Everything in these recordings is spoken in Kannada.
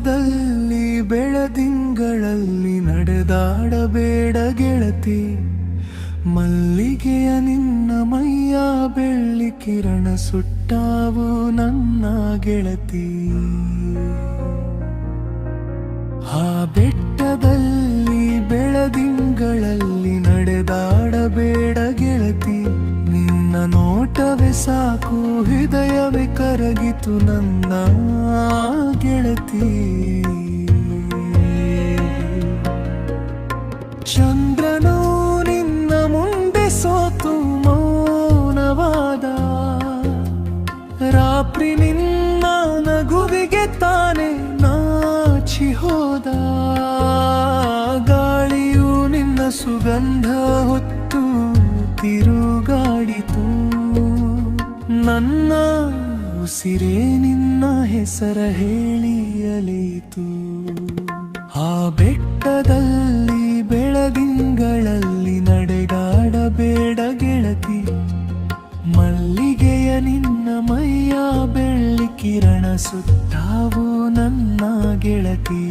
ಬೆಟ್ಟದಲ್ಲಿ ಬೆಳದಿಂಗಳಲ್ಲಿ ನಡೆದಾಡಬೇಡ ಗೆಳತಿ, ಮಲ್ಲಿಗೆಯ ನಿನ್ನ ಮೈಯ ಬೆಳ್ಳಿ ಕಿರಣ ಸುಟ್ಟಾವು ನನ್ನ ಗೆಳತಿ. ಆ ಬೆಟ್ಟದಲ್ಲಿ ಬೆಳದಿಂಗಳಲ್ಲಿ ನಡೆದಾಡಬೇಡ ಗೆಳತಿ, ನಿನ್ನ ನೋಟವೇ ಸಾಕು ಹೃದಯವೇ ಕರಗಿತು ನನ್ನ ಗೆಳತಿ. ಚಂದ್ರನು ನಿನ್ನ ಮುಂದೆ ಸೋತು ಮೌನವಾದ, ರಾತ್ರಿ ನಿನ್ನ ನಗುವಿಗೆ ತಾನೆ ನಾಚಿ ಹೋದ, ಗಾಳಿಯು ನಿನ್ನ ಸುಗಂಧ ಹೊತ್ತು ತಿರುಗಾಡಿತು, ನನ್ನ ಉಸಿರೇ ನಿನ್ನ ಹೆಸರ ಹೇಳಿ ಅಲೆಯಿತು. ಆ ಬೆಟ್ಟದಲ್ಲಿ ಬೆಳದಿಂಗಳಲ್ಲಿ ನಡೆದಾಡಬೇಡ ಗೆಳತಿ, ಮಲ್ಲಿಗೆಯ ನಿನ್ನ ಮೈಯ ಬೆಳ್ಳಿ ಕಿರಣ ಸುತ್ತಾವು ನನ್ನ ಗೆಳತಿ.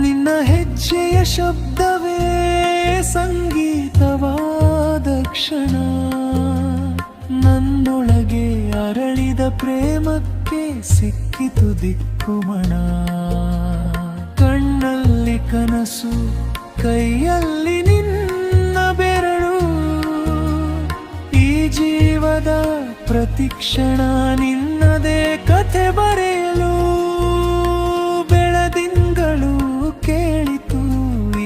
ನಿನ್ನ ಹೆಜ್ಜೆಯ ಶಬ್ದವೇ ಸಂಗೀತವಾದ ಕ್ಷಣ, ನನ್ನೊಳಗೆ ಅರಳಿದ ಪ್ರೇಮಕ್ಕೆ ಸಿಕ್ಕಿತು ದಿಕ್ಕುಮಣ. ಕಣ್ಣಲ್ಲಿ ಕನಸು, ಕೈಯಲ್ಲಿ ನಿನ್ನ ಬೆರಳು, ಈ ಜೀವದ ಪ್ರತಿಕ್ಷಣ ನಿನ್ನದೇ ಕಥೆ ಬರೆಯಲು. ಬೆಳದಿಂಗಳು ಕೇಳಿತು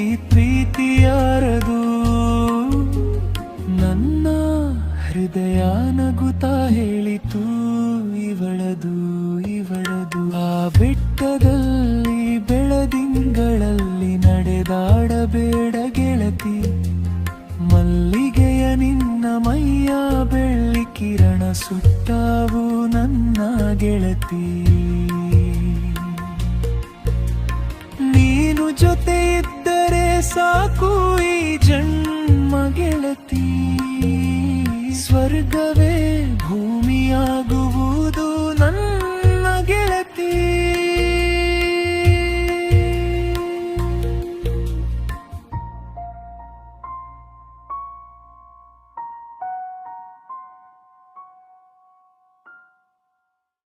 ಈ ಪ್ರೀತಿಯಾರದು, ನನ್ನ ಹೃದಯ ನಗುತ್ತಾ ಹೇಳಿತು ಇವಳದು ಇವಳದು. ಆ ಬೆಟ್ಟದಲ್ಲಿ ಬೆಳದಿಂಗಳಲ್ಲಿ ನಡೆದಾಡಬೇಡ ಗೆಳತಿ, ಮಲ್ಲಿಗೆಯ ನಿನ್ನ ಮೈಯ ಬೆಳ್ಳಿ ಕಿರಣ ಸುಟ್ಟಾವು ನನ್ನ ಗೆಳತಿ. ನೀನು ಜೊತೆ ಇದ್ದರೆ ಸಾಕು ಈ ಜನ್ಮ ಗೆಳತಿ, ಸ್ವರ್ಗವೇ ಭೂಮಿಯಾಗುವುದು ನನ್ನ